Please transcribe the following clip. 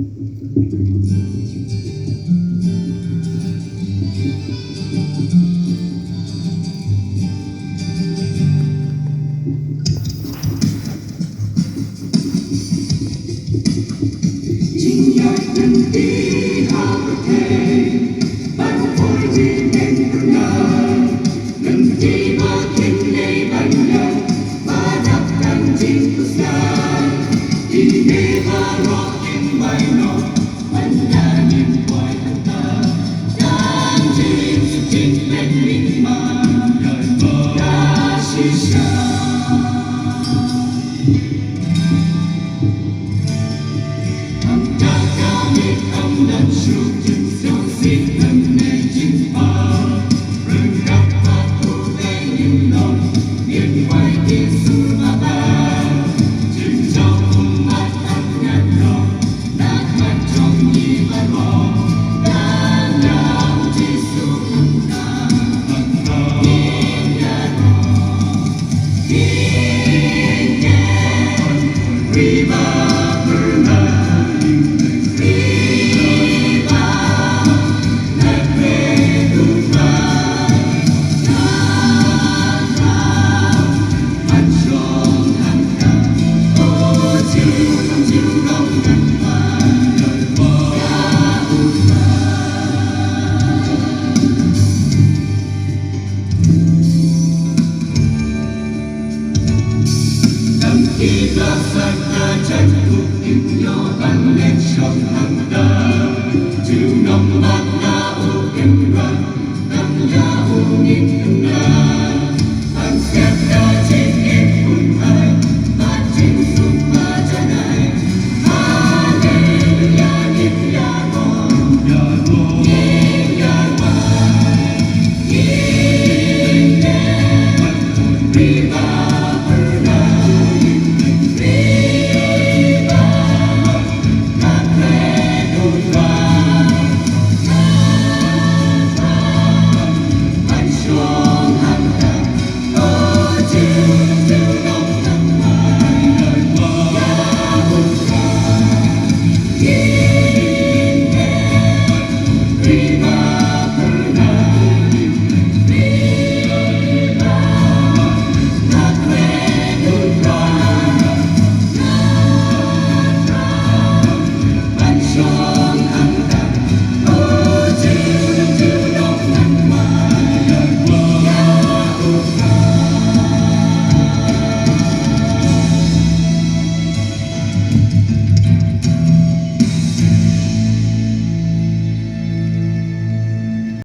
Chính nhạc đừng đi hát thêm bắn vui vì mình từng ngày đừng đi mà kinh lấy bắn nhau và đắp đàn chim của sky đi nghe và rock in my note